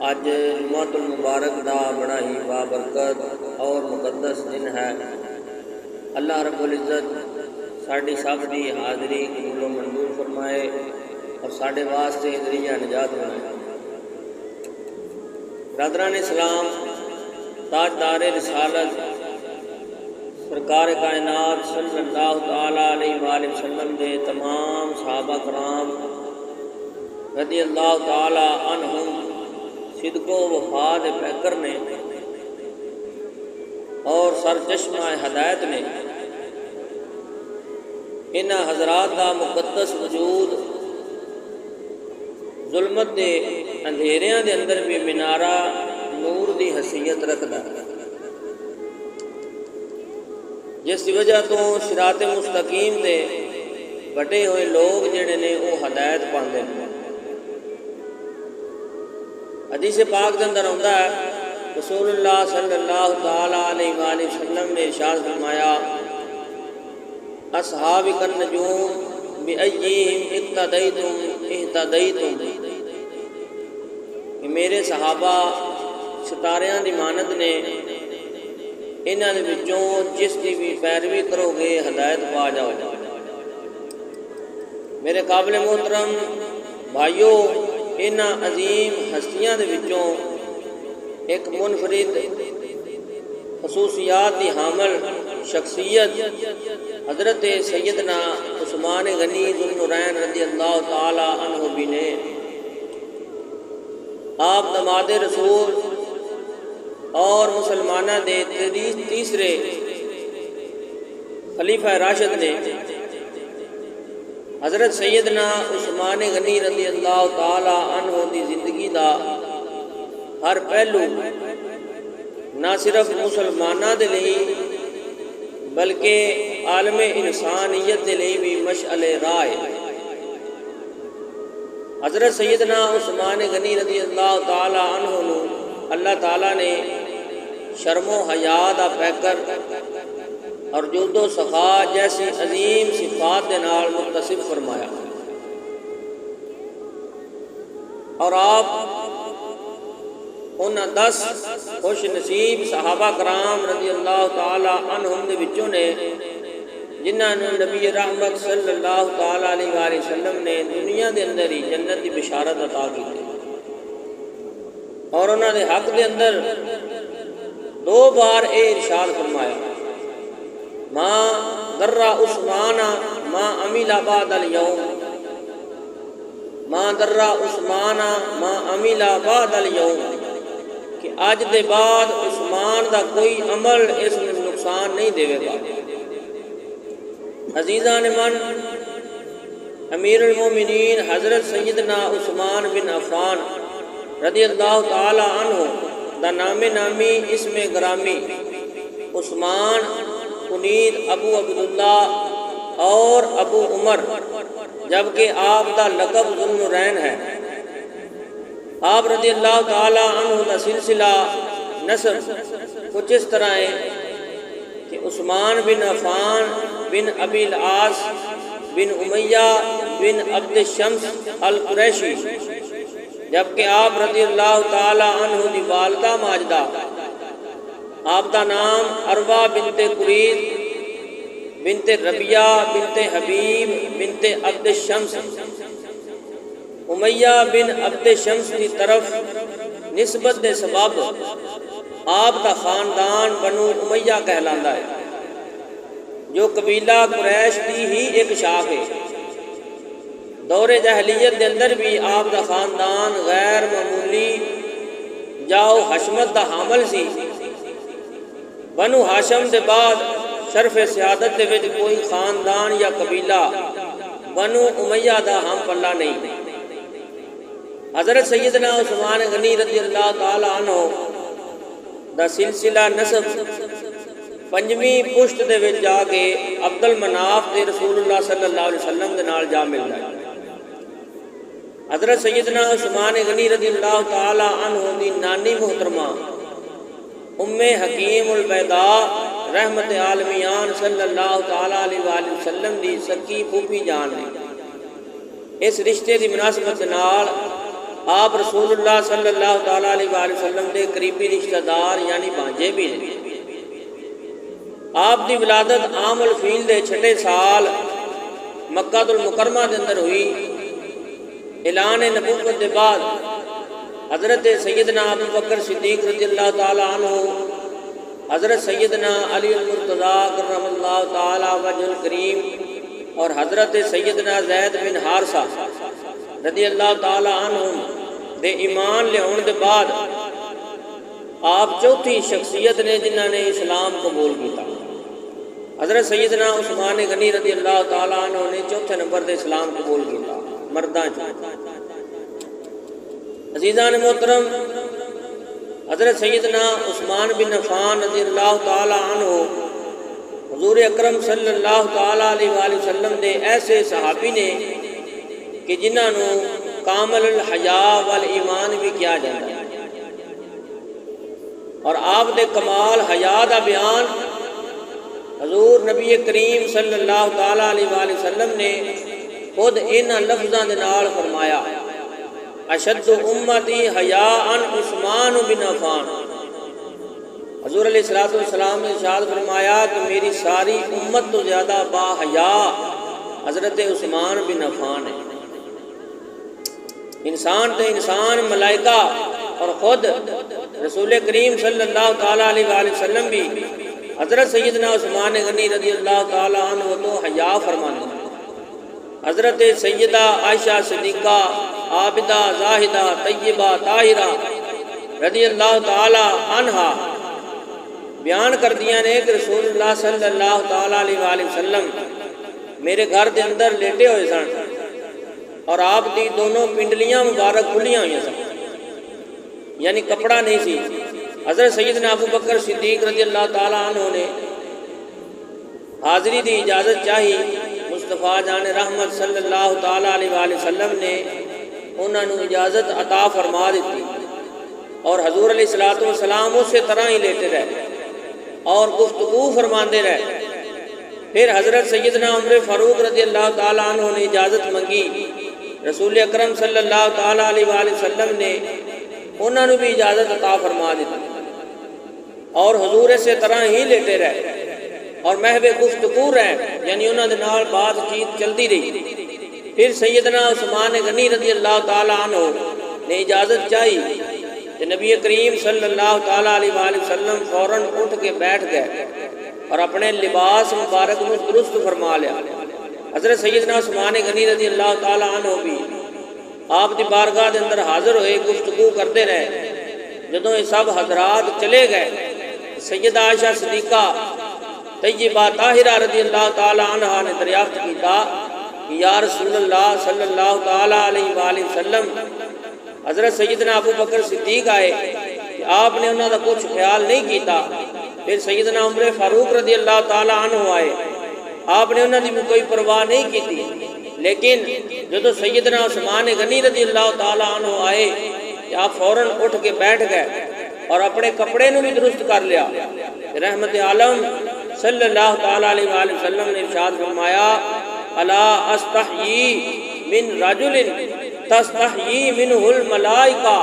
اج جمعۃ المبارک دا بڑا ہی بابرکت اور مقدس دن ہے۔ اللہ رب العزت ساڈی سب دی حاضری قبول و منظور فرمائے اور ساڈے واسطے ذریعہ نجات بنائے۔ برادران اسلام، تاجدار رسالت سرکار کائنات صلی اللہ تعالیٰ علیہ وآلہ وسلم دے تمام صحابہ کرام رضی اللہ تعالیٰ عنہم صدق و وفا دے پیکر نے اور سرچشمہ ہدایت نے، انہاں حضرات دا مقدس وجود ظلمت دے اندھیریاں دے اندر بھی مینارہ نور دی حیثیت رکھدا، جس دی وجہ تو صراط مستقیم دے بٹے ہوئے لوگ جڑے نے وہ ہدایت پاندے ہیں۔ حدیث پاک دے اندر آندا ہے، رسول اللہ صلی اللہ تعالیٰ علیہ وآلہ وسلم نے ارشاد فرمایا، اصحابی النجوم بأیہم اقتدیتم اہتدیتم، کہ میرے صحابہ ستاریاں دی مانند نے، انہاں دے وچوں جس دی بھی پیروی کرو گے ہدایت پا جاؤ گے۔ میرے قابل محترم بھائیو، انہاں عظیم ہستیاں دے وچوں ایک منفرد خصوصیات دی حامل شخصیت حضرت سیدنا عثمان غنی ذو النورین رضی اللہ تعالی عنہ بھی نے۔ آپ داماد رسول اور مسلمانہ دے تیسرے خلیفہ راشد نے۔ حضرت سیدنا عثمان غنی رضی اللہ تعالی عنہ دی زندگی دا ہر پہلو نہ صرف مسلمانہ دے لئی بلکہ عالم انسانیت دے لئی بھی مشعل راہ ہے۔ حضرت سیدنا عثمان غنی رضی اللہ تعالی عنہ نو اللہ تعالیٰ نے شرم و حیا دا پیکر اور جود و سخا جیسی عظیم صفات دے نال متصف فرمایا، اور آپ انہاں 10 خوش نصیب صحابہ کرام رضی اللہ تعالی عنہم دے وچوں نے جنہاں نے نبی رحمت صلی اللہ تعالی علیہ وآلہ وسلم نے دنیا دے اندر ہی جنت دی بشارت عطا کی، اور انہاں دے حق دے اندر 2 بار اے ارشاد فرمایا، ما ضر عثمان ما عمل بعد اليوم، ما ضر عثمان ما عمل بعد اليوم، کہ آج دے بعد عثمان دا کوئی عمل اس میں نقصان نہیں دے گا۔ عزیزان من، امیر المومنین حضرت سیدنا عثمان بن عفان رضی اللہ تعالی عنہ دا نام نامی اسم گرامی عثمان کنید ابو عبداللہ اور ابو عمر، جبکہ آپ دا لقب ذو النورین ہے۔ آپ رضی اللہ تعالی عنہ دا سلسلہ نسب کچھ اس طرح ہے کہ عثمان بن عفان بن ابی العاص بن امیہ بن عبد الشمس القریشی، جبکہ آپ رضی اللہ تعالی عنہ دی والدہ ماجدہ آپ دا نام عروہ بنت قریظ بنت ربیہ بنت حبیب بنت عبد الشمس، امیہ بن عبد الشمس کی طرف نسبت دے سبب آپ دا خاندان بنو امیہ کہلاندا ہے، جو قبیلہ قریش دی ہی ایک شاخ ہے۔ دور جاہلیت دے اندر بھی آپ دا خاندان غیر معمولی جاؤ حشمت دا حامل سی۔ بنو ہاشم دے بعد شرف سیادت دے وچ کوئی خاندان یا قبیلہ بنو امیہ دا ہم پلہ نہیں۔ حضرت سیدنا عثمان غنی رضی اللہ تعالی عنہ دا سلسلہ نسب 5ویں پشت دے وچ جا کے عبد المناف دے رسول اللہ صلی اللہ علیہ وسلم دے نال جا ملدا ہے۔ حضرت سیدنا عثمان غنی رضی اللہ تعالی عنہ دی نانی محترمہ ام حکیم البیضاء رحمت عالمیان صلی اللہ تعالی علیہ وآلہ وسلم دی سکی پھوپھی جان نے۔ اس رشتے دی مناسبت نال آپ رسول اللہ صلی اللہ تعالیٰ علیہ وآلہ وسلم دے قریبی رشتہ دار یعنی بھانجے بھی نے۔ آپ دی ولادت عام الفیل دے چھٹے سال مکہ المکرمہ دے اندر ہوئی۔ اعلان نبوت دے بعد حضرت سیدنا ابو بکر صدیق رضی اللہ تعالیٰ عنہ، حضرت سیدنا علی المرتضیٰ کرم اللہ تعالیٰ وجہ الکریم اور حضرت سیدنا زید بن حارثہ رضی اللہ تعالیٰ عنہ دے ایمان لیاؤن دے بعد آپ چوتھی شخصیت نے جنہوں نے اسلام قبول کیتا۔ حضرت سیدنا عثمان غنی رضی اللہ تعالیٰ عنہ نے چوتھے نمبر دے اسلام قبول کیتا مرداں چ۔ عزیزان محترم، حضرت سیدنا عثمان بن عفان رضی اللہ تعالیٰ عنہ حضور اکرم صلی اللہ تعالیٰ علیہ وآلہ وسلم دے ایسے صحابی نے کہ جنہاں نو کامل الحیاء والایمان بھی کیا جاتا ہے، اور آپ دے کمال حیاء دا بیان حضور نبی کریم صلی اللہ تعالیٰ علیہ وآلہ وسلم نے خود ان لفظاں دے نال فرمایا، اشد امتی حیاء عثمان بن عفان۔ حضور علیہ السلام نے ارشاد فرمایا کہ میری ساری امت تو زیادہ با حیاء حضرت عثمان بن عفان ہے۔ انسان تے انسان، ملائکہ اور خود رسول کریم صلی اللہ تعالیٰ علیہ وآلہ وسلم بھی حضرت سیدنا عثمان غنی رضی اللہ تعالیٰ عنہ تو حیاء فرمانے۔ حضرت سیدہ عائشہ صدیقہ عابدہ زاہدہ طیبہ طاہرہ رضی اللہ تعالیٰ عنہا بیان کر دیا نے کہ رسول اللہ صلی اللہ تعالیٰ علیہ وآلہ وسلم میرے گھر دے اندر لیٹے ہوئے سن اور آپ دی دونوں پنڈلیاں مبارک کھلیاں ہوئی سن، یعنی کپڑا نہیں سی۔ حضرت سیدنا ابو بکر صدیق رضی اللہ تعالیٰ عنہ نے حاضری دی اجازت چاہی۔ مصطفیٰ جان رحمت صلی اللہ تعالیٰ علیہ وآلہ وسلم نے انہوں نے اجازت عطا فرما دیتی، اور حضور علیہ السلام اسی طرح ہی لیٹے رہے اور گفتگو فرماندے رہے۔ پھر حضرت سیدنا عمر فاروق رضی اللہ تعالیٰ عنہ نے اجازت منگی، رسول اکرم صلی اللہ تعالیٰ علیہ وآلہ وسلم نے انہوں نے بھی اجازت عطا فرما دیتی، اور حضور اسی طرح ہی لیٹے رہے اور محو گفتگو رہے، یعنی انہوں نے نال بات چیت چلتی رہی۔ پھر سیدنا عثمان غنی رضی اللہ تعالیٰ عنہ نے اجازت چاہی کہ نبی کریم صلی اللہ تعالیٰ علیہ وآلہ وسلم فوراً اٹھ کے بیٹھ گئے اور اپنے لباس مبارک میں درست فرما لیا۔ حضرت سیدنا عثمان غنی رضی اللہ تعالیٰ عنہ بھی آپ دی بارگاہ دے اندر حاضر ہوئے، گفتگو کرتے رہے۔ جدوں یہ سب حضرات چلے گئے، سیدہ عائشہ صدیقہ طیبہ طاہرہ رضی اللہ تعالیٰ عنہ نے دریافت کیتا کہ یا رسول اللہ صلی اللہ تعالیٰ علیہ وآلہ وسلم، حضرت سیدنا ابو بکر صدیق آئے کہ آپ نے انہوں کا کچھ خیال نہیں کیتا۔ پھر سیدنا عمر فاروق رضی اللہ تعالیٰ عنہ آئے، آپ نے انہوں کی کوئی پرواہ نہیں کی، لیکن جدو سیدنا عثمان غنی رضی اللہ تعالیٰ عنہ آئے کہ آپ فوراً اٹھ کے بیٹھ گئے اور اپنے کپڑے نو بھی درست کر لیا۔ رحمت عالم صلی اللہ تعالیٰ علیہ وآلہ وسلم نے ارشاد فرمایا، الا استحیی من رجل تستحیی منہ الملائکہ،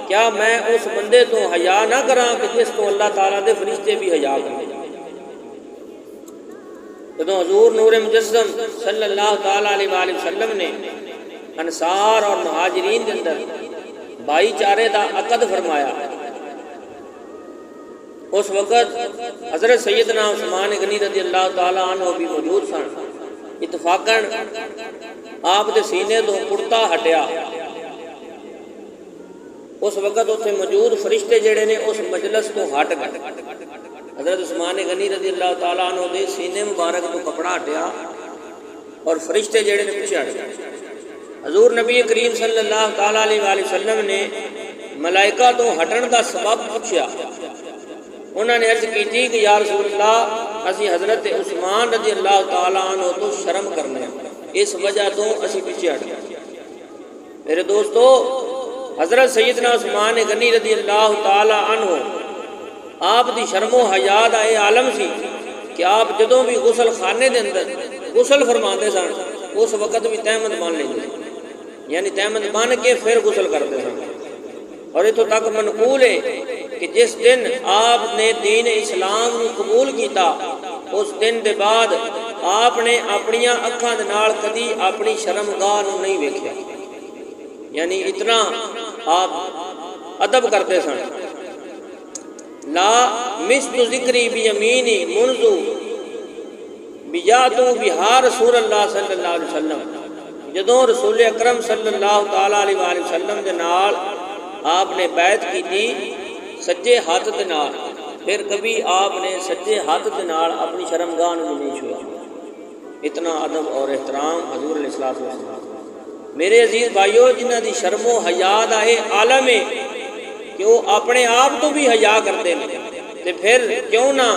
کیا میں اس بندے تو حیا نہ کراں کہ جس تو اللہ تعالیٰ دے فرشتے بھی حیا کریں۔ جدوں حضور نور مجسم صلی اللہ تعالیٰ علیہ وآلہ وسلم نے انصار اور مہاجرین کے اندر بھائی چارے دا عقد فرمایا، اس وقت حضرت سیدنا عثمان غنی رضی اللہ تعالیٰ عنہ بھی موجود سن۔ اتفاقاً آپ دے سینے تو کرتا ہٹیا، اس وقت اسے موجود فرشتے جڑے نے اس مجلس تو ہٹ گئے۔ حضرت عثمان غنی رضی اللہ تعالیٰ عنہ دے سینے مبارک تو کپڑا ہٹیا اور فرشتے جڑے نے پیچھے ہٹ گئے۔ حضور نبی کریم صلی اللہ تعالیٰ علیہ وآلہ وسلم نے ملائکہ تو ہٹن دا سبب پوچھا۔ انہوں نے عرض کی تھی کہ یا رسول اللہ، اسی حضرت عثمان رضی اللہ تعالیٰ عنہ تو شرم کرنے ہیں، اس وجہ تو اسی پیچھے ہٹ گئے۔ میرے دوستو، حضرت سیدنا عثمان غنی رضی اللہ تعالیٰ عنہ آپ دی شرم و حیا دا اے عالم سی کہ آپ جدوں بھی غسل خانے دے اندر غسل فرماندے سن اس وقت بھی تہمت مان لیندے، یعنی تہمت بن کے پھر غسل کرتے سن. اور اتوں تک منقول ہے کہ جس دن آپ نے دین اسلام کو قبول کیتا اس دن دے بعد آپ نے اپنی اکھاں دے نال کدی اپنی شرمگاہ نو نہیں ویکھیا. یعنی اتنا آپ ادب کرتے سن. لا مست ذکری بیمینی منذ بیاتو بہا رسول اللہ صلی اللہ علیہ وسلم. جدوں رسول اکرم صلی اللہ تعالیٰ علیہ وآلہ وسلم دے نال آپ نے بیعت کی تھی سجے ہاتھ دے نال، پھر کبھی آپ نے سجے ہاتھ دے نال اپنی شرمگاہ نو نہیں چھویا. اتنا ادب اور احترام حضور علیہ الصلوۃ والسلام. میرے عزیز بھائیو، جنہ دی شرم و حیا دا یہ عالم ہے کہ وہ اپنے آپ تو بھی حیا کرتے ہیں، تے پھر کیوں نہ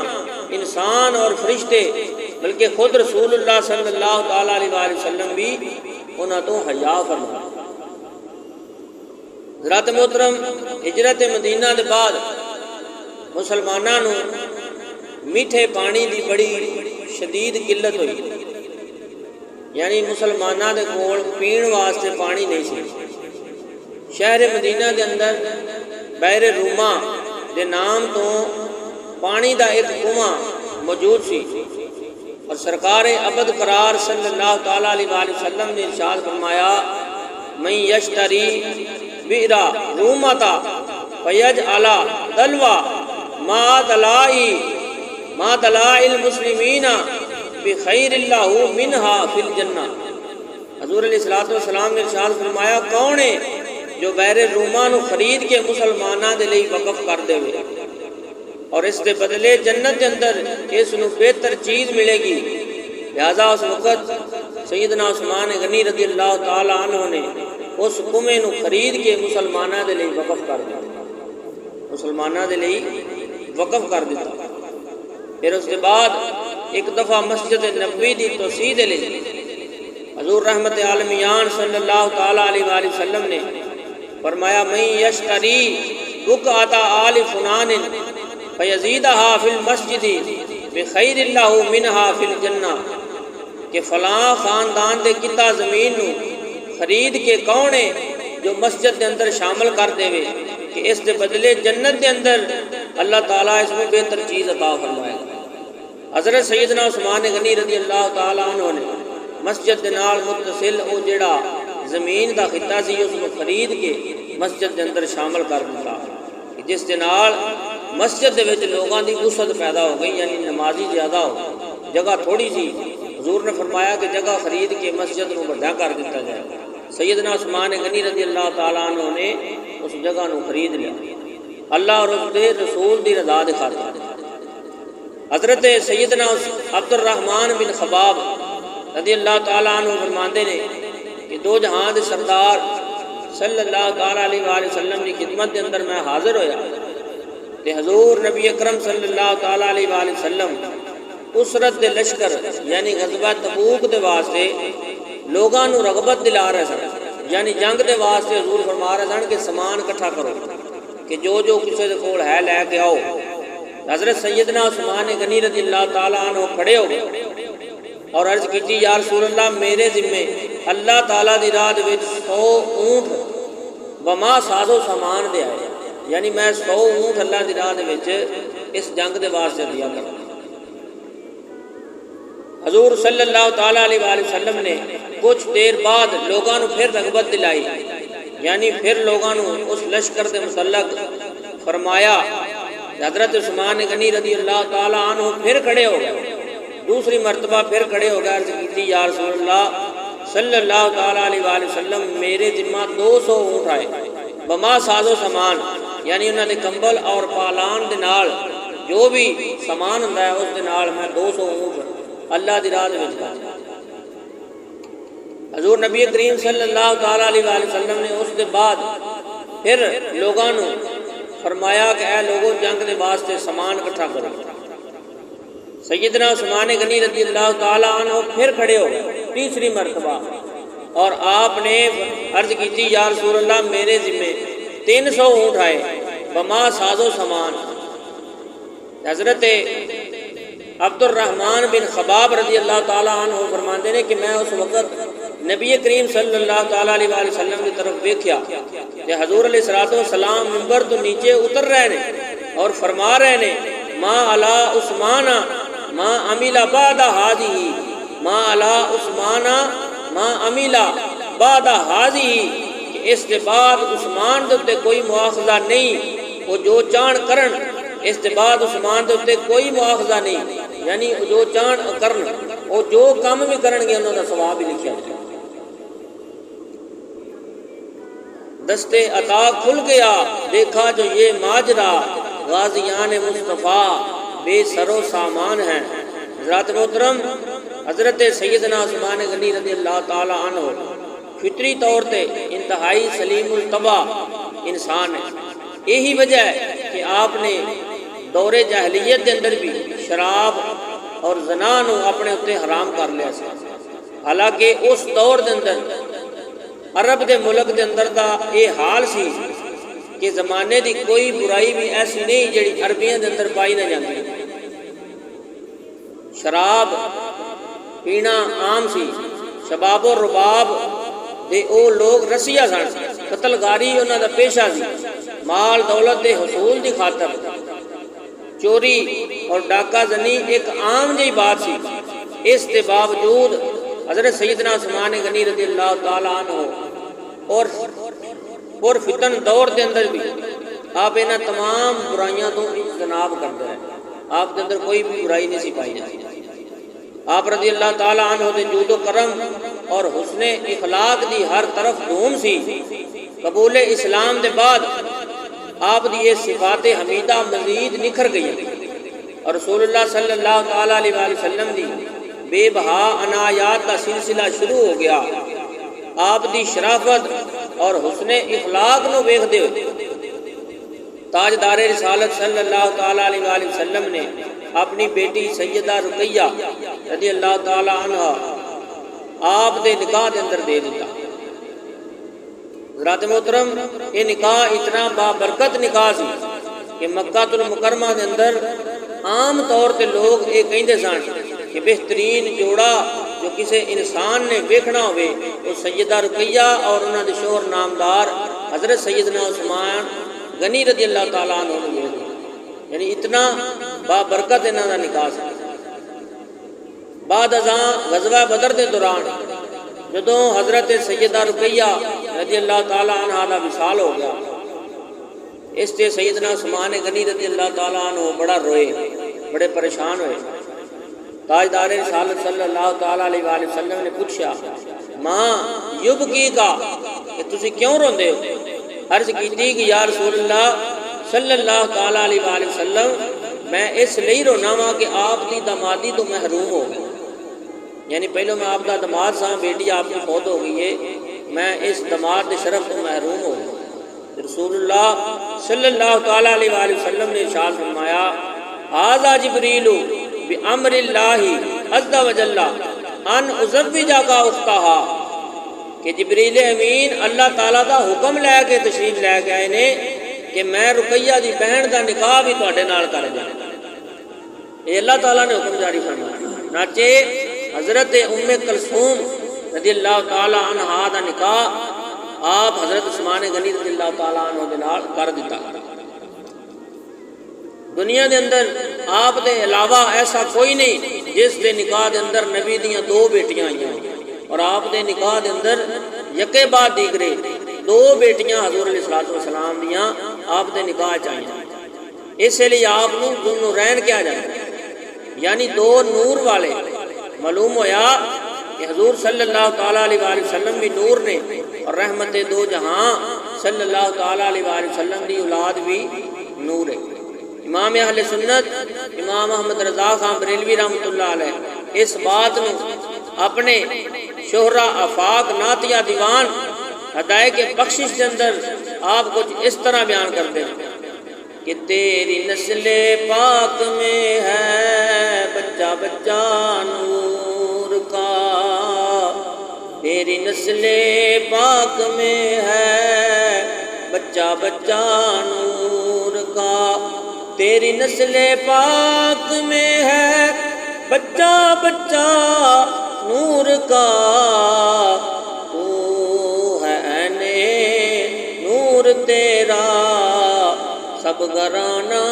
انسان اور فرشتے بلکہ خود رسول اللہ صلی اللہ تعالیٰ علیہ وآلہ وسلم بھی انہاں تو حیا فرمائے. حضرات محترم، ہجرت مدینہ دے بعد مسلماناں نو میٹھے پانی دی بڑی شدید قلت ہوئی. یعنی مسلماناں دے کول پین واسطے پانی نہیں سی. شہر مدینہ دے اندر بحر روما دے نام تو پانی دا ایک کنواں موجود سی، اور سرکار ابد قرار صلی اللہ تعالیٰ علیہ وآلہ وسلم نے ارشاد فرمایا من یشتری بئر رومتا فیجعل دلوا ما دلائی المسلمین بخیر اللہ منہا فی الجنہ. حضور علیہ السلام نے ارشاد فرمایا کون ہے جو بحر روما نو خرید کے مسلماناں دے لئی وقف کر دے اور اس دے بدلے جنت کے اندر اس نو بہتر چیز ملے گی. لہذا اس وقت سیدنا عثمان غنی رضی اللہ تعالی عنہ نے اس کنویں نو خرید کے مسلماناں دے لئی وقف کر دیا، مسلماناں دے لئی وقف کر دیتا. پھر اس کے بعد ایک دفعہ مسجد نبوی دی توسیع دے لئی حضور رحمت عالمیان صلی اللہ تعالی علیہ وآلہ وسلم نے فرمایا من یشتری بقعۃ آل فلان فیزیدہا فی المسجد بخیر اللہ منہا فی الجنہ، کہ فلاں خاندان دے کتا زمین نو خرید کے کون ہے جو مسجد دے اندر شامل کر دے کہ اس دے بدلے جنت دے اندر اللہ تعالیٰ اس میں بہتر چیز عطا فرمائے گا. حضرت سیدنا عثمان غنی رضی اللہ تعالیٰ عنہ نے مسجد دے نال متصل او جڑا زمین دا خطہ سی اس کو خرید کے مسجد دے اندر شامل کر دیا، جس دے نال مسجد دے وچ لوگاں دی وسعت پیدا ہو گئی. یعنی نمازی زیادہ ہو، جگہ تھوڑی سی. حضور نے فرمایا کہ جگہ خرید کے مسجد نو بڑا کر دیتا جائے. سیدنا عثمان غنی رضی اللہ تعالیٰ عنہ نے اس جگہ نو خرید لیا اللہ اور اس دے رسول دی رضا دے خاطر. حضرت سیدنا عبد الرحمن بن خباب رضی اللہ تعالیٰ عنہ فرماندے نے کہ دو جہاں دے سردار صلی اللہ تعالیٰ علیہ وآلہ وسلم کی خدمت دے اندر میں حاضر ہویا کہ حضور نبی اکرم صلی اللہ تعالیٰ علیہ وآلہ وسلم اسرت دے لشکر یعنی غزوہ تبوک دے واسطے لوگاں نو رغبت دلا رہے سن. یعنی جنگ دے واسطے حضور فرما رہے سن کہ سامان اکٹھا کرو کہ جو کسی دے کول ہے لے کے آؤ. حضرت سیدنا عثمان غنی رضی اللہ تعالیٰ عنہ کھڑے ہو گئے اور عرض کی یا رسول اللہ میرے ذمے اللہ تعالیٰ دی راہ وچ 100 اونٹ وما ساز و سامان دے آئے. یعنی میں 100 اونٹ اللہ دی راہ وچ اس جنگ دے واسطے دیا کروں. حضور صلی اللہ تعالیٰ علیہ وآلہ وسلم نے کچھ دیر بعد لوگاں نو پھر رغبت دلائی. یعنی پھر لوگاں نو اس لشکر دے متعلق فرمایا. حضرت عثمان غنی رضی اللہ تعالیٰ عنہ پھر کھڑے ہو گئے، دوسری مرتبہ پھر کھڑے ہو گئے. عرض کی یا رسول اللہ صلی اللہ تعالیٰ علیہ وآلہ وسلم میرے ذمہ 200 اونٹ آئے بما ساز و سامان. یعنی انہوں نے کمبل اور پالان دے نال جو بھی سامان ہوندا ہے اس دے نال میں 200 اونٹ اللہ دی راہ وچ گیا. حضور نبی کریم صلی اللہ تعالیٰ علیہ وآلہ وسلم نے اس کے بعد پھر لوگاں نو فرمایا کہ اے لوگوں جنگ دے واسطے سامان اکٹھا کرو. سیدنا عثمان غنی رضی اللہ تعالیٰ عنہ پھر کھڑے ہو گئے تیسری مرتبہ اور آپ نے عرض کی یا رسول اللہ میرے ذمے 300 اونٹ آئے بما ساز و سامان. حضرت عبد الرحمن بن خباب رضی اللہ تعالیٰ عنہ فرماندے نے کہ میں اس وقت نبی کریم صلی اللہ تعالیٰ علیہ وآلہ وسلم کی طرف دیکھیا کہ حضور علیہ الصلوۃ والسلام منبر تو نیچے اتر رہے نے اور فرما رہے نے ما علی عثمان ما عمل بعد ہذہ، ما علی عثمان ما عمل بعد ہذہ، کہ اس کے بعد عثمان دے تے کوئی مواخذہ نہیں، وہ جو چاہن کرن، اس کے بعد عثمان دے تے کوئی مواخذہ نہیں، یعنی جو چاہن کرن، وہ جو کام بھی کرن گے انہوں دا ثواب بھی لکھیا جائے۔ دستے عطا کھل گیا دیکھا جو یہ ماجرا، غازیان مصطفیٰ بے سر و سامان ہیں۔ حضرات محترم، حضرت سیدنا عثمان غنی رضی اللہ تعالی عنہ فطری طور تے انتہائی سلیم الطبع انسان ہے۔ یہی وجہ ہے کہ آپ نے دور جاہلیت کے اندر بھی شراب اور زنا نو اپنے اتنے حرام کر لیا سی، حالانکہ اس دور دے اندر عرب دے ملک دے اندر دا یہ حال سی کہ زمانے دی کوئی برائی بھی ایسی نہیں جڑی عربیاں دے اندر پائی نہ جاندی۔ شراب پینا عام سی، شباب و رباب دے او لوگ رسیا سن، قتل گاری انہاں دا پیشہ سی، مال دولت دے حصول دی خاطر چوری اور ڈاکہ زنی ایک عام جی بات سی۔ اس کے باوجود حضرت سیدنا عثمان غنی رضی اللہ تعالیٰ عنہ اور فتن دور دے اندر بھی آپ انہاں تمام برائیاں تو اجتناب کرتے ہیں، آپ کے اندر کوئی بھی برائی نہیں سی پائی جاتی۔ آپ رضی اللہ تعالیٰ عنہ دے جود و کرم اور حسن اخلاق دی ہر طرف دھوم سی۔ قبول اسلام دے بعد آپ دی یہ صفات حمیدہ مزید نکھر گئی اور رسول اللہ صلی اللہ تعالیٰ علیہ وآلہ وسلم دی بے بہا عنایات کا سلسلہ شروع ہو گیا۔ آپ دی شرافت اور حسن اخلاق نو ویکھدے ہوئے تاجدار رسالت صلی اللہ تعالیٰ علیہ وآلہ وسلم نے اپنی بیٹی سیدہ رقیہ رضی اللہ تعالیٰ عنہ آپ دے نکاح دے اندر دے دیتا۔ حضرات محترم، یہ نکاح اتنا بابرکت نکاح سی کہ مکہ المکرمہ دے اندر عام طور تے لوگ یہ کہندے سن کہ بہترین جوڑا جو کسی انسان نے ویکھنا ہوئے وہ سیدہ رقیہ اور انہاں دے شوہر نامدار حضرت سیدنا عثمان غنی رضی اللہ تعالیٰ عنہ نے، یعنی اتنا بابرکت انہاں دا نکاح سی۔ بعد ازاں غزوہ بدر دے دوران جدوں حضرت سیدہ رقیہ رضی اللہ تعالیٰ عنہ دا وصال ہو گیا، اس سے سیدنا عثمان غنی رضی اللہ تعالیٰ عنہ بڑا روئے، بڑے پریشان ہوئے۔ تاجدار رسالت صلی اللہ تعالیٰ علیہ وآلہ وسلم نے پوچھا ماں یبکی کا، کہ تسی کیوں روندے ہو؟ عرض کیتی کہ یا رسول اللہ صلی اللہ تعالیٰ علیہ وآلہ وسلم میں اس لئی رونا وا کہ آپ کی دامادی تو محروم ہو گئی، یعنی پہلو میں آپ دا داماد سا، بیٹی آپ کی فوت ہو گئی ہے، میں اس داماد کے شرف تو محروم ہو گئی۔ رسول اللہ صلی اللہ تعالیٰ علیہ وآلہ وسلم نے ارشاد فرمایا ھذا جبریل بامر اللہ عز وجل ان ازوجک اختہا، کہ جبریل امین اللہ تعالیٰ دا حکم لے کے تشریف لے کے آئے نے کہ میں رقیہ دی بہن دا نکاح بھی تواڈے نال کر دیں۔ یہ اللہ تعالیٰ نے حکم جاری فرمایا۔ چنانچہ حضرت ام کلثوم رضی اللہ تعالیٰ عنہا دا نکاح آپ حضرت عثمان غنی رضی اللہ تعالیٰ عنہ دے نال کر دیتا۔ دنیا دے اندر آپ دے علاوہ ایسا کوئی نہیں جس دے نکاح دے اندر نبی دیاں دو بیٹیاں آئیاں، اور آپ دے نکاح دے اندر یکے بعد دیگرے دو بیٹیاں حضور علیہ الصلوۃ والسلام دیاں آپ دے نکاح چاہیے۔ اس لیے آپ کو ذو نورین کیا جاتا ہے، یعنی دو نور والے۔ معلوم ہویا کہ حضور صلی اللہ تعالیٰ علیہ وآلہ وسلم بھی نور نے، اور رحمت دو جہاں صلی اللہ تعالیٰ علیہ وآلہ وسلم دی اولاد بھی نور ہے۔ امام اہل سنت امام احمد رضا خان بریلوی رحمۃ اللہ علیہ اس بات میں اپنے شہرہ آفاق نعتیہ دیوان ہدایے کے بخشش کے اندر آپ کچھ اس طرح بیان کرتے ہیں کہ تیری نسل پاک میں ہے بچہ بچہ نور کا، تیری نسل پاک میں ہے بچہ بچہ نور کا، تیری نسل پاک میں ہے بچہ بچہ نور کا، سب گھرانہ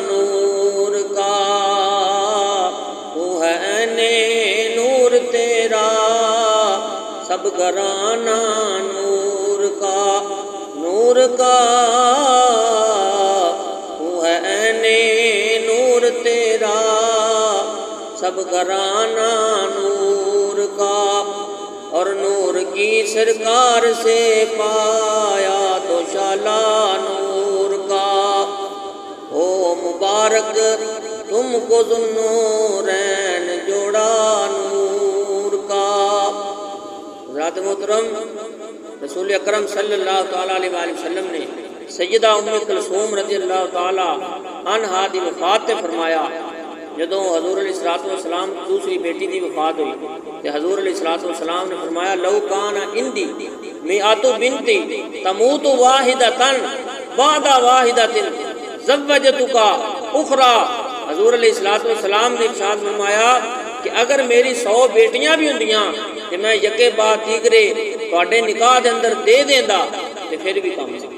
نور کا، تو ہے عین نور تیرا، سب گھرانہ نور کا، نور کا تو ہے عین نور تیرا، سب گھرانہ نور کا، اور نور کی سرکار سے پایا تو شالا نور کا، او مبارک تم کو ذوالنورین جوڑا نور کا۔ حضرات محترم، رسول اکرم صلی اللہ تعالیٰ علیہ وآلہ وسلم نے سیدہ ام کلثوم رضی اللہ تعالیٰ عنہا دی وفات تے فرمایا، جدوں حضور علیہ السلام دوسری بیٹی دی وفات ہوئی تے حضور علیہ السلام نے فرمایا لو کان عندی مئات بنت تموت واحدۃ بعد واحدۃ زوجتک اخرى۔ حضور علیہ السلام نے ارشاد فرمایا کہ اگر میری 100 بیٹیاں بھی ہوندیاں کہ میں یکے بعد دیگرے تواڈے نکاح دے اندر دے دیندا تے پھر بھی کام سی۔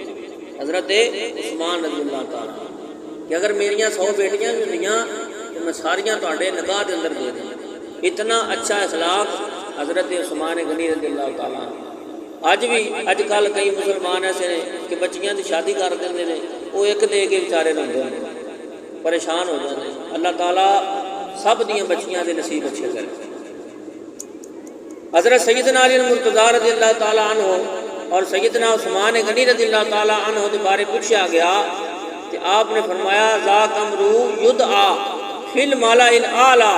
حضرت عثمان رضی اللہ تعالیٰ کہ اگر میریاں 100 بیٹیاں بھی ہوندیاں تو میں ساریاں تواڈے نکاح دے اندر دے دیندا۔ اتنا اچھا اخلاق حضرت عثمان غنی رضی اللہ تعالیٰ۔ اج کل کئی مسلمان ایسے نے کہ بچیاں دی شادی کر دیندے نے، وہ ایک دے کے بیچارے روندے نے، پریشان ہو جاندے۔ اللہ تعالیٰ سب دیاں بچیاں دے نصیب اچھے کرے۔ حضرت سیدنا علی المرتضیٰ رضی اللہ تعالیٰ عنہ اور سیدنا عثمان غنی رضی اللہ تعالیٰ عنہ کے بارے پوچھا گیا کہ آپ نے فرمایا ذاک امرو یدعا فی الملأ الاعلی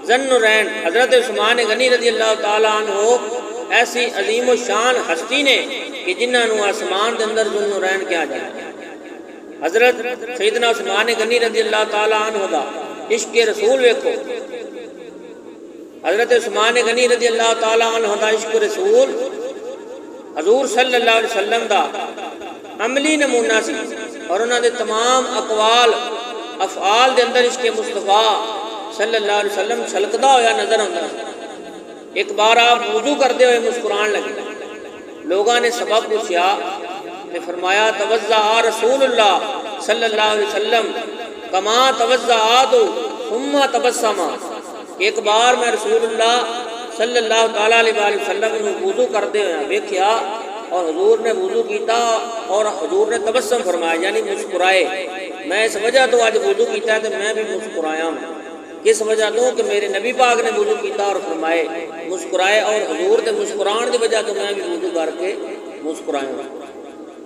ذوالنورین۔ حضرت عثمان غنی رضی اللہ تعالیٰ عنہ ایسی عظیم و شان ہستی نے کہ جنہاں نو آسمان دے اندر ذوالنورین کیا جائے۔ حضرت سیدنا عثمان غنی رضی اللہ تعالیٰ عنہ دا عشق رسول ویکھو، حضرت عثمان غنی رضی اللہ تعالیٰ عنہ دا عشق رسول حضور صلی اللہ علیہ وسلم دا عملی نمونہ سی، اور انہاں دے تمام اقوال افعال دے اندر عشق مصطفیٰ صلی اللہ علیہ وسلم چھلکدا ہویا نظر آندا۔ ایک بار آپ وضو کرتے ہوئے مسکران لگے، لوگاں نے سبب پوچھا کہ فرمایا توضأ رسول اللہ صلی اللہ علیہ وسلم کما توضأت ثم تبسم۔ ایک بار میں رسول اللہ صلی اللہ تعالیٰ علیہ وآلہ وسلم نے وضو کرتے ہوئے دیکھا اور حضور نے وضو کیتا اور حضور نے تبسم فرمایا یعنی مسکرائے۔ میں اس وجہ تو آج وضو کیتا ہے تو میں بھی مسکرایا ہوں، کس وجہ تو کہ میرے نبی پاک نے وضو کیتا اور فرمائے مسکرائے، اور حضور دے مسکران دی وجہ تو میں بھی وضو کر کے مسکرایا ہوں،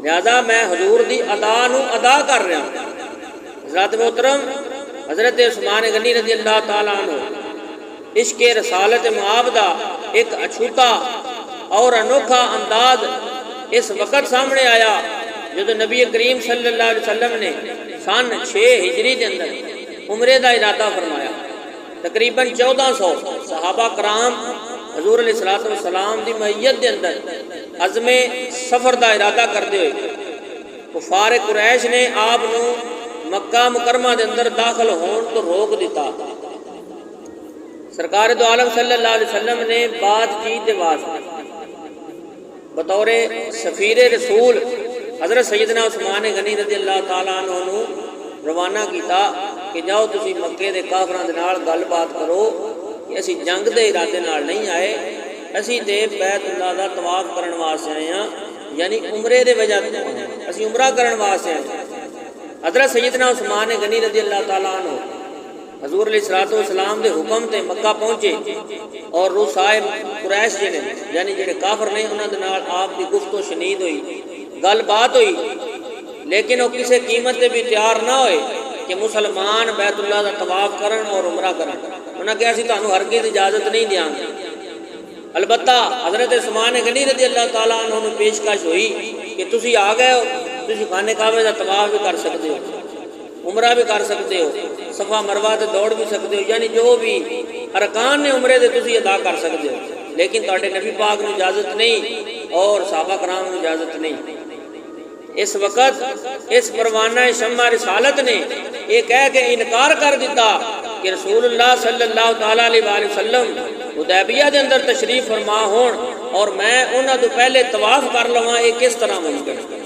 لہذا میں حضور دی ادا نو ادا کر رہا ہوں۔ حضرات محترم، حضرت عثمان غنی رضی اللہ تعالیٰ عنہ عشق رسالت معاب دا ایک اچھوتا اور انوکھا انداز اس وقت سامنے آیا جب نبی کریم صلی اللہ علیہ وسلم نے سن 6 ہجری دے اندر عمرے دا ارادہ فرمایا۔ تقریباً 1400 صحابہ کرام حضور علیہ السلام دی معیت دے اندر عزم سفر دا ارادہ کرتے ہوئے کفار قریش نے آپ نو مکہ مکرمہ دے اندر داخل ہون تو روک دیتا۔ سرکار دو عالم صلی اللہ علیہ وسلم نے بات چیت دے واسطے بطور سفیر رسول حضرت سیدنا عثمان غنی رضی اللہ تعالیٰ عنہ نو روانہ کیتا کہ جاؤ تسی مکے دے کافراں دے نال گل بات کرو کہ اسی جنگ دے ارادے نال نہیں آئے، اسی تے بیت اللہ دا طواف کرن واسطے آئے ہاں، یعنی عمرے دے وجہ تو اسی عمرہ کرن واسطے آئے۔ حضرت سیدنا عثمان غنی رضی اللہ تعالیٰ عنہ حضور علیہ السلام دے حکم تے مکہ پہنچے اور روسائے قریش جنے یعنی جڑے کافر نے انہاں دے نال آپ دی گفت و شنید ہوئی، گل بات ہوئی، لیکن وہ کسی قیمت تے بھی تیار نہ ہوئے کہ مسلمان بیت اللہ دا طواف کرن اور عمرہ کرن۔ انہاں کہا سی تانوں ہرگز اجازت نہیں دیاں گے۔ البتہ حضرت عثمان غنی رضی اللہ تعالیٰ عنہ نوں پیشکش ہوئی کہ تسی آ گئے ہو، تسی خانہ کعبہ دا طواف بھی کر سکتے ہو، عمرہ بھی کر سکتے ہو، صفا مروہ تے دوڑ بھی سکتے ہو، یعنی جو بھی ارکان نے عمرے دے تسی ادا کر سکتے ہو، لیکن تہاڈے نبی پاک نوں اجازت نہیں اور صحابہ کرام نوں اجازت نہیں۔ اس وقت اس پروانہ شمع رسالت نے یہ کہہ کے انکار کر دیتا کہ رسول اللہ صلی اللہ تعالیٰ علیہ وآلہ وسلم حدیبیہ دے اندر تشریف فرما ہون اور میں انہاں تو پہلے طواف کر لواں، یہ کس طرح ممکن ہے؟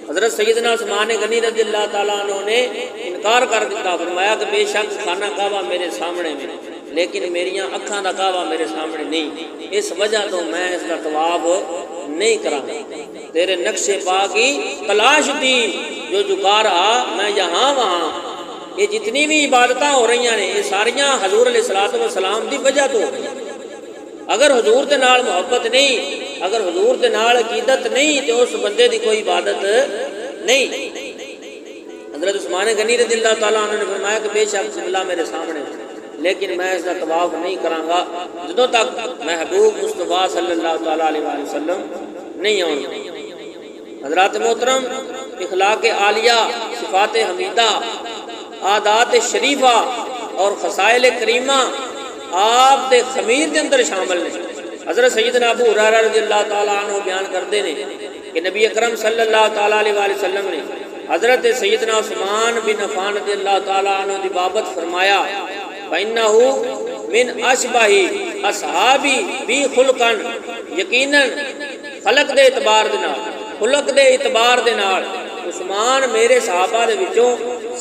حضرت سیدنا عثمان غنی رضی اللہ تعالیٰ عنہ نے انکار کر دیتا، فرمایا کہ بے شک خانہ کعبہ میرے سامنے میں، لیکن میریاں اکھاں دا کعبہ میرے سامنے نہیں، اس وجہ تو میں اس کا طواف نہیں کراں، تیرے نقش پا کی تلاش تھی جو جھکا رہا میں یہاں وہاں۔ یہ جتنی بھی عبادتیں ہو رہی ہیں یہ ساریاں حضور علیہ الصلوۃ والسلام دی وجہ تو ہو رہی ہیں۔ اگر حضور دے نال محبت نہیں، اگر حضور دے نال عقیدت نہیں تو اس بندے دی کوئی عبادت نہیں۔ حضرت عثمان غنی رضی اللہ تعالیٰ عنہ نے فرمایا کہ بے شک اللہ میرے سامنے ہے، لیکن میں اس کا طواف نہیں کراں گا جدوں تک میں حبیب مصطفیٰ صلی اللہ تعالیٰ علیہ وآلہ وسلم نہیں آؤں گا۔ حضرات محترم، اخلاق عالیہ، صفات حمیدہ، عادات شریفہ اور خصائل کریمہ آپ دے خمیر دے اندر شامل نے۔ حضرت سیدنا ابو ہریرہ رضی اللہ تعالیٰ عنہ بیان کرتے ہیں کہ نبی اکرم صلی اللہ تعالیٰ علیہ وآلہ وسلم نے حضرت سیدنا عثمان بن عفان رضی اللہ تعالیٰ عنہ دی بابت فرمایا فَإِنَّهُ مِنْ أَشْبَهِ أَصْحَابِي بِي خُلْقًا، یقیناً خلق دے اعتبار دے نال، خلق دے اعتبار دے نال عثمان میرے صحابہ دے وچوں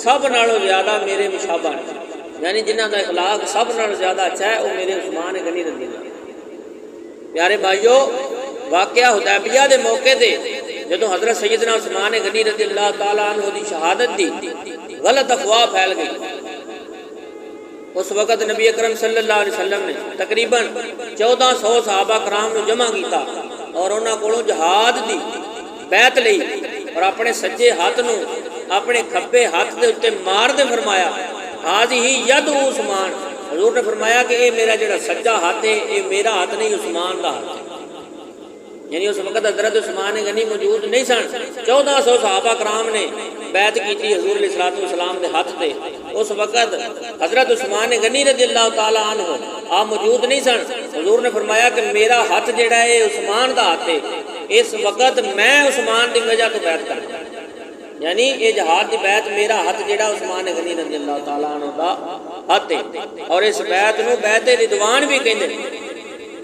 سب نالوں زیادہ میرے مشابہ ہیں، یعنی جنہاں دا اخلاق سب نالوں زیادہ اچھا ہے وہ میرے عثمان غنی رضی اللہ۔ پیارے بھائیو، واقعہ حدیبیہ دے موقع تے جدوں حضرت سیدنا عثمان غنی رضی اللہ تعالیٰ عنہ دی شہادت دی غلط افواہ پھیل گئی، اس وقت نبی اکرم صلی اللہ علیہ وسلم نے تقریباً 1400 صحابہ کرام نو جمع کیتا اور انہاں کولوں جہاد دی بیعت لئی اور اپنے سجے ہاتھ نو اپنے کھبے ہاتھ دے اتے مار دے فرمایا ہاذہ ید عثمان، حضور نے فرمایا کہ اے میرا جڑا سجا ہاتھ ہے اے میرا ہاتھ نہیں عثمان دا ہاتھ ہے، یعنی اس وقت حضرت عثمان غنی موجود نہیں سن، 1400 صحابہ کرام نے بیعت کی تھی حضور علیہ الصلوۃ والسلام دے ہاتھ تے، اس وقت حضرت عثمان غنی رضی اللہ تعالیٰ عنہ آپ موجود نہیں سن، حضور نے فرمایا کہ میرا ہاتھ جڑا ہے عثمان دا ہاتھ ہے، اس وقت میں عثمان دی وجہ تو بیعت کرتا، یعنی یہ جہاد دی بیعت میرا ہاتھ جڑا عثمان غنی رضی اللہ تعالیٰ عنہ دا ہاتھ ہے، اور اس بیعت نو بیعت رضوان بھی کہندے ہیں۔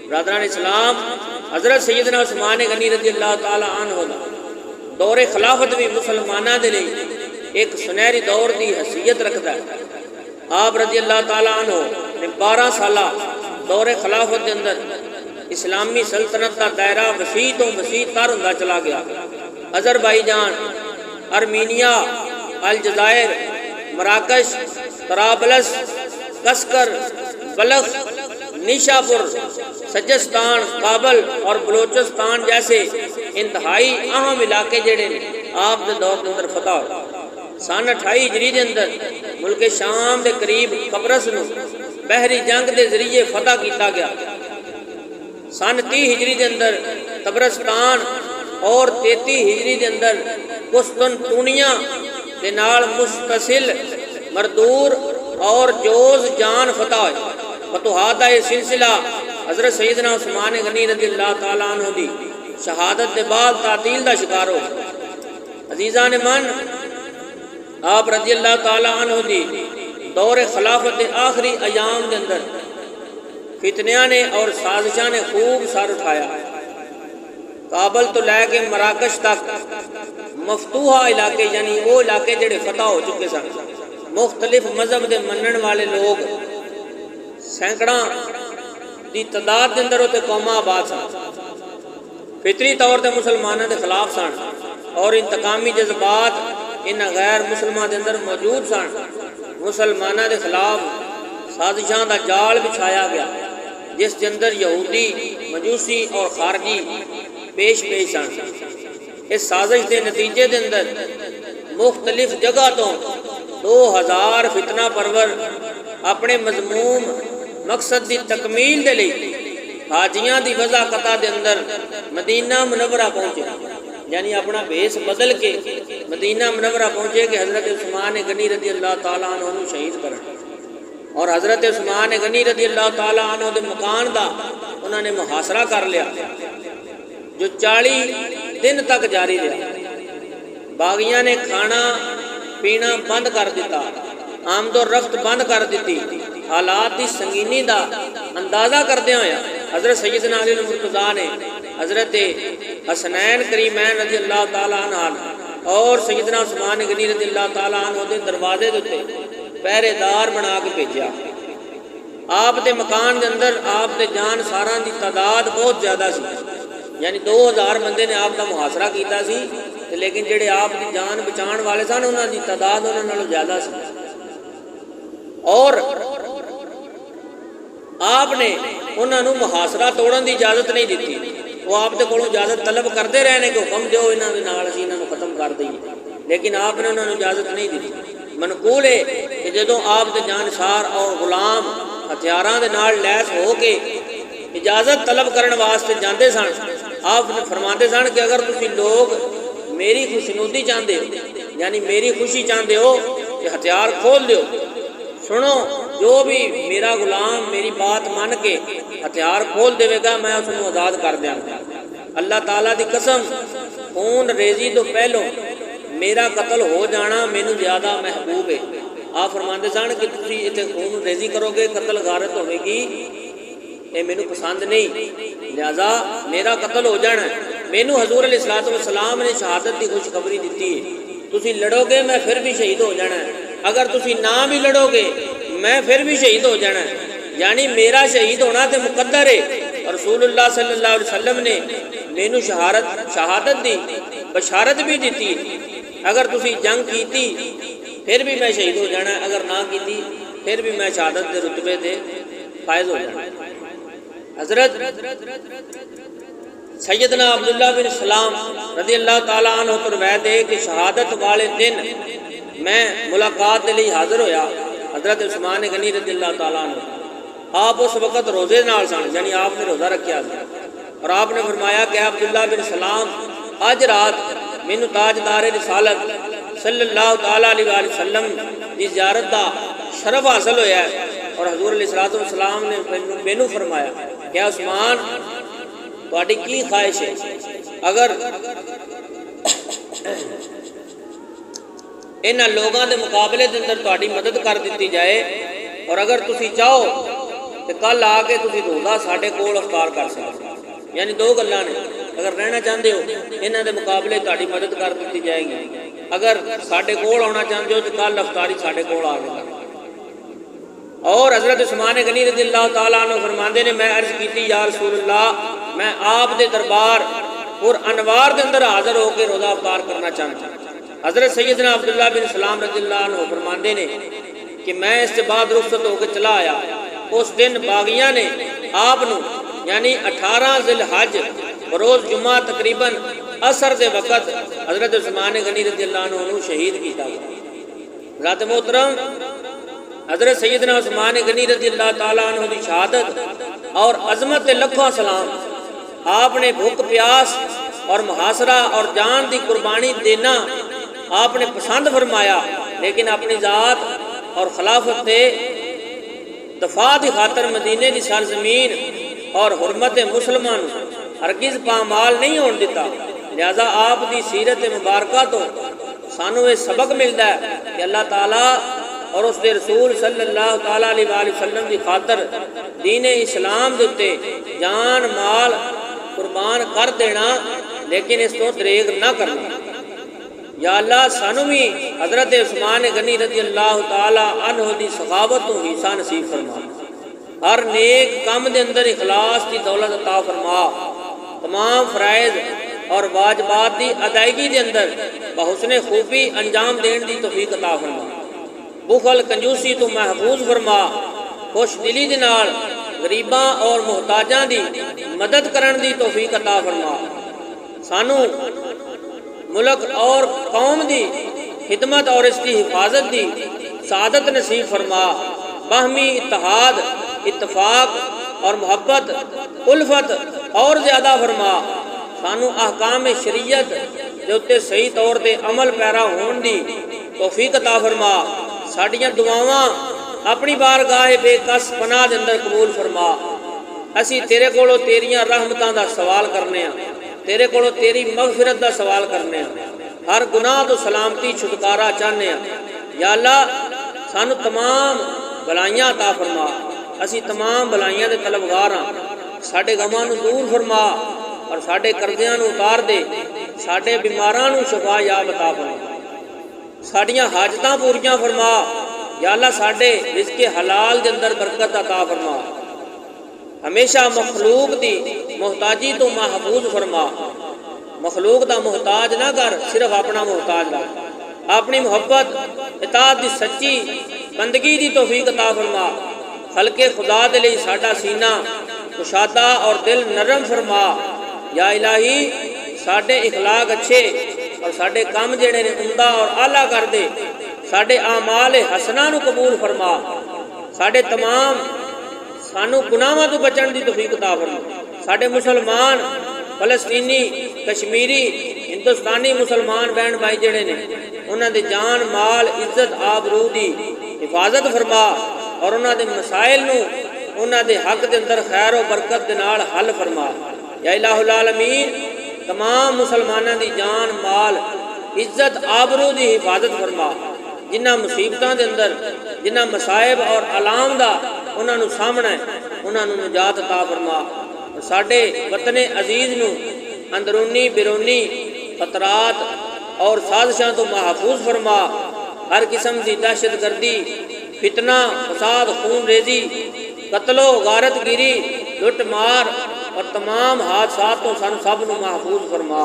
برادران اسلام، حضرت سیدنا عثمان غنی رضی اللہ تعالیٰ عنہ دا دور خلافت بھی مسلمانہ دے لئی ایک سنہری دور دی حیثیت رکھتا ہے۔ آپ رضی اللہ تعالیٰ عنہ نے 12 سالہ دور خلافت دے اندر اسلامی سلطنت کا دائرہ وسیع تو وسیع تر ہوندا چلا گیا۔ آذربائیجان، ارمینیا، الجزائر، مراکش، طرابلس، کسکر، بلخ، نیشاپور، سجستان، کابل اور بلوچستان جیسے انتہائی اہم علاقے جڑے آپ دے دور کے اندر فتح ہوئے۔ سن 28 ہجری دے اندر ملک شام دے قریب قبرص نو بحری جنگ دے ذریعے فتح کیتا گیا۔ سن 30 ہجری دے اندر طبرستان اور 33 ہجری دے اندر قسطنطنیہ دے نال مستصل مردور اور جوز جان فتح ہوئے۔ فتوحات یہ سلسلہ حضرت سیدنا عثمان غنی رضی اللہ تعالیٰ عنہ دی شہادت دے بعد تعطیل دا شکار ہو۔ عزیزان من، آپ رضی اللہ تعالیٰ عنہ دی دور خلافت دے آخری ایام دے اندر فتنیاں نے اور سازشاں نے خوب سر اٹھایا۔ کابل تو لے کے مراکش تک مفتوحہ علاقے، یعنی وہ علاقے جڑے فتح ہو چکے سن، مختلف مذہب دے منن والے لوگ سینکڑاں دی تعداد دے اندر ہوتے قوماں آباد سن، فطری طور تے مسلمانوں دے خلاف سن اور انتقامی جذبات ان غیر مسلمان دے اندر موجود سن۔ مسلمانوں دے خلاف سازشاں دا جال بچھایا گیا جس دے اندر یہودی، مجوسی اور خارجی پیش سن۔ اس سازش دے نتیجے دے اندر مختلف جگہ تو 2000 فتنہ پرور اپنے مضموم مقصد دی تکمیل دے لئی حاجیاں دی وضع قطع دے اندر مدینہ منورہ پہنچے، یعنی اپنا بیس بدل کے مدینہ منورہ پہنچے کہ حضرت عثمان غنی رضی اللہ تعالیٰ عنہ نو شہید کرن، اور حضرت عثمان غنی رضی اللہ تعالیٰ عنہ دے مکان دا انہوں نے محاصرہ کر لیا جو 40 دن تک جاری رہا۔ باغیاں نے کھانا پینا بند کر دیتا، آمد و رفت بند کر دیتی۔ حالات دی سنگینی دا اندازہ کردے ہویا حضرت سیدنا علی المرتضیٰ نے حضرت حسنین کریمین رضی اللہ تعالیٰ عنہ اور سیدنا عثمان غنی رضی اللہ تعالیٰ عنہ دے دروازے دے اتنے پہرے دار بنا کے بھیجا۔ آپ دے مکان دے اندر آپ دے جان ساراں دی تعداد بہت زیادہ سی، یعنی 2000 بندے نے آپ کا محاصرہ کیتا سی، لیکن جڑے آپ کی جان بچان والے سن انہاں دی تعداد انہاں نالوں زیادہ سی۔ اور آپ نے انہاں نوں محاصرہ توڑن دی اجازت نہیں دیتی، وہ آپ دے کولوں اجازت طلب کرتے رہے نے کہ حکم دیو انہاں دے نال اسی انہاں نوں ختم کر دئیے، لیکن آپ نے انہاں نوں اجازت نہیں دیتی۔ منقول ہے کہ جدوں آپ دے جانسار اور غلام ہتھیاراں دے نال لیس ہو کے اجازت طلب کرن واسطے جاندے سن، آپ نے فرماندے سن کہ اگر تسی لوگ میری خوشنودی چاہتے ہو، یعنی میری خوشی چاہتے ہو کہ ہتھیار کھول دیو، سنو جو بھی میرا غلام میری بات مان کے ہتھیار کھول دے گا میں اس کو آزاد کر دیا گا۔ اللہ تعالیٰ دی قسم خون ریزی تو پہلو میرا قتل ہو جانا مینوں زیادہ محبوب ہے۔ آپ فرماندے سن کہ تسی اتنے خون ریزی کرو گے، قتل غارت ہوے گی، یہ مینوں پسند نہیں، لہذا میرا قتل ہو جانا ہے۔ مینوں حضور علیہ الصلوۃ والسلام نے شہادت کی خوشخبری دیتی ہے، تسی لڑو گے میں پھر بھی شہید ہو جانا ہے، اگر تسی نہ بھی لڑو گے میں پھر بھی شہید ہو جانا ہے، یعنی میرا شہید ہونا تے مقدر ہے۔ اور رسول اللہ صلی اللہ علیہ وسلم نے مینوں شہادت دی بشارت بھی دیتی ہے، اگر تسی جنگ کیتی پھر بھی میں شہید ہو جانا ہے، اگر نہ کیتی پھر بھی میں شہادت دے رتبے دے فائز ہو جانا ہے۔ حضرت سیدنا عبداللہ بن سلام رضی اللہ تعالیٰ عنہ تو روایت ہے کہ شہادت والے دن میں ملاقات کے لیے حاضر ہویا حضرت عثمان غنی رضی اللہ تعالیٰ عنہ۔ آپ اس وقت روزے نال سن، یعنی آپ نے روزہ رکھیا تھا، اور آپ نے فرمایا کہ عبداللہ بن سلام اج رات مینوں تاجدار رسالت صلی اللہ تعالیٰ علیہ وآلہ وسلم کی زیارت دا شرف حاصل ہویا ہے۔ اور حضور علیہ الصلوۃ والسلام نے مینوں فرمایا کہ عثمان تہاڈی کی خواہش ہے، اگر انہاں لوگاں دے مقابلے دے اندر تہاڈی مدد کر دیتی جائے، اور اگر تسی چاہو کہ کل آ کے تسی روزہ ساڈے کول افطار کر سکو، یعنی دو گلاں نے، اگر رہنا چاہتے ہو انہاں دے مقابلے تہاڈی مدد کر دیتی جائے گی، اگر ساڈے کول آنا چاہتے ہو تو کل افطاری ساڈے کول آ کے کرو۔ اور حضرت عثمان غنی رضی اللہ تعالیٰ عنہ فرماندے نے میں عرض کیتی یا رسول اللہ میں آپ دے دربار اور انوار دے اندر حاضر ہو کے روزہ افطار کرنا چاہتا ہوں۔ حضرت سیدنا عبداللہ بن سلام رضی اللہ عنہ فرماندے نے کہ میں اس کے بعد رخصت ہو کے چلا آیا، اس دن باغیاں نے آپ نو یعنی 18 ذی الحج بروز جمعہ تقریباً عصر دے وقت حضرت عثمان غنی رضی اللہ عنہ شہید کیتا ہوا۔ ذات محترم حضرت سیدنا عثمان غنی رضی اللہ تعالیٰ عنہ کی شہادت اور عظمت لکھوں سلام، آپ نے بھوک پیاس اور محاصرہ اور جان دی قربانی دینا آپ نے پسند فرمایا، لیکن اپنی ذات اور خلافت دے دفاع دی خاطر مدینے دی سرزمین اور حرمت مسلمان ہرگز پامال نہیں ہون دیتا۔ لہذا آپ دی سیرت مبارکہ تو سانو یہ سبق ملتا ہے کہ اللہ تعالیٰ اور اس دے رسول صلی اللہ تعالیٰ علیہ وآلہ وسلم دی خاطر دین اسلام دے تے جان مال قربان کر دینا، لیکن اس تو دریغ نہ کرنا۔ یا اللہ سانو بھی حضرت عثمان غنی رضی اللہ تعالیٰ عنہ دی سخاوت تو حصہ نصیب فرما، ہر نیک کام دے اندر اخلاص دی دولت عطا فرما، تمام فرائض اور واجبات دی ادائیگی دے اندر بحسن خوبی انجام دین دی توفیق عطا فرما، بخل کنجوسی تو محفوظ فرما، خوش دلی دے نال غریباں اور محتاجاں دی مدد کرن دی توفیق عطا فرما، سانو ملک اور قوم دی خدمت اور اس کی حفاظت دی سعادت نصیب فرما، باہمی اتحاد اتفاق اور محبت الفت اور زیادہ فرما، سانو احکام شریعت دے اتے صحیح طور تے عمل پیرا ہون دی توفیق عطا فرما، ساڈیاں دعاواں اپنی بارگاہ بے کس پناہ دے اندر قبول فرما۔ اسی تیرے کولو تیریاں رحمتاں دا سوال کرنے ہاں، تیرے کولو تیری مغفرت دا سوال کرنے ہاں، ہر گناہ تو سلامتی چھٹکارا چاہنے ہاں۔ یا اللہ سانو تمام بلائیاں عطا فرما، اسی تمام بلائیاں دے طلبگار ہاں، ساڈے غماں نو دور فرما اور ساڈے قرضیاں نو اتار دے، ساڈے بیماراں نوں شفا یاب عطا فرما، ساڈیاں حاجتاں پوریاں فرما یا اللہ، ساڈے رزق حلال دے اندر برکت عطا فرما، ہمیشہ مخلوق دی محتاجی تو محفوظ فرما، مخلوق دا محتاج نہ کر، صرف اپنا محتاج رکھ، اپنی محبت اطاعت دی سچی بندگی دی توفیق عطا فرما، خلق خدا دے لئی ساڈا سینہ کشادہ اور دل نرم فرما، یا الہی ساڈے اخلاق اچھے اور ساڈے کام جڑے نے عمدہ اور اعلیٰ کر دے، ساڈے اعمال حسنہ نو قبول فرما، ساڈے تمام سانو گناہاں تو بچن دی توفیق عطا فرما، ساڈے مسلمان فلسطینی کشمیری ہندوستانی مسلمان بہن بھائی جڑے نے انہاں دے جان مال عزت آبرو دی حفاظت فرما، اور انہاں دے مسائل نو انہاں دے حق دے اندر خیر و برکت دے نال حل فرما، یا الہ العالمین تمام مسلماناں دی جان مال عزت آبرو دی حفاظت فرما، جنہاں مصیبتاں دے اندر جنہاں مصائب اور علام دا انہاں نو سامنا ہے انہاں نو نجات عطا فرما، اور ساڈے وطن عزیز نو اندرونی بیرونی خطرات اور سازشاں تو محفوظ فرما، ہر قسم دی دہشت گردی فتنہ فساد خون ریزی قتل و غارت گیری لٹ مار اور تمام حادثات تو سن سب نو محفوظ فرما،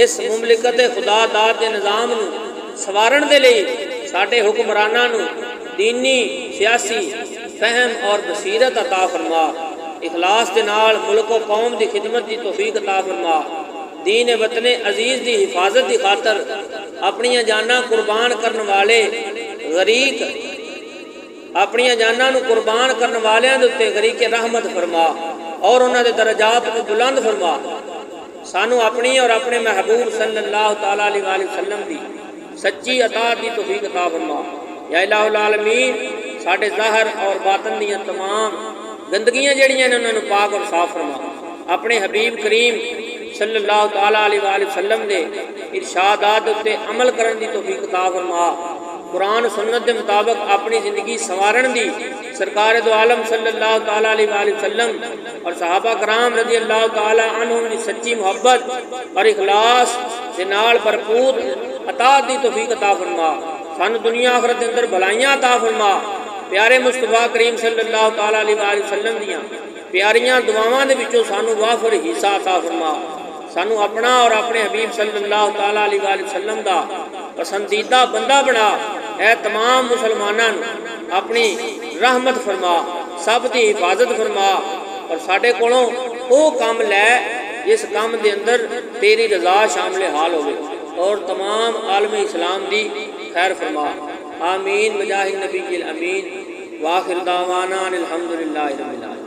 اس مملکت خدا داد کے نظام نو سوارن دے لئی ساڈے حکمراناں نو دینی سیاسی فہم اور بصیرت عطا فرما، اخلاص دے نال ملک و قوم دی خدمت دی توفیق عطا فرما، دین وطن عزیز دی حفاظت دی خاطر اپنی جاناں قربان کرن والے غریق اپنی جاناں نو قربان کرن والیاں دے تے غریق رحمت فرما، اور انہاں دے درجات کو بلند فرما، سانو اپنی اور اپنے محبوب صلی اللہ تعالیٰ علیہ وآلہ وسلم دی سچی اطاعت دی توفیق عطا فرما، یا الہ العالمین ساڈے ظاہر اور باطن دیاں تمام گندگیاں جڑیاں نے انہاں نو پاک اور صاف فرما، اپنے حبیب کریم صلی اللہ تعالیٰ علیہ وآلہ وسلم دے ارشادات تے عمل کرن دی توفیق عطا فرما، قرآن و سنت دے مطابق اپنی زندگی سنوارن دی سرکار دو عالم صلی اللہ تعالیٰ علیہ وآلہ وسلم اور صحابہ کرام رضی اللہ تعالیٰ عنہم دی سچی محبت اور اخلاص دے نال بھرپور اطاعت دی توفیق عطا فرما، سانو دنیا آخرت دے اندر بھلائیاں عطا فرما، پیارے مصطفیٰ کریم صلی اللہ تعالیٰ علیہ وآلہ وسلم دیاں پیاریاں دعاواں دے وچوں سانو وافر حصہ عطا فرما، سانو اپنا اور اپنے حبیب صلی اللہ تعالیٰ علیہ وآلہ وسلم دا پسندیدہ بندہ بنا، اے تمام مسلماناں اپنی رحمت فرما، سب دی حفاظت فرما، اور ساڈے کولوں او کام لے جس کام دے اندر تیری رضا شامل حال ہوئے، اور تمام عالم اسلام دی خیر فرما، آمین بجاہ النبی الامین، وآخر دعوانا الحمدللہ رب العالمین۔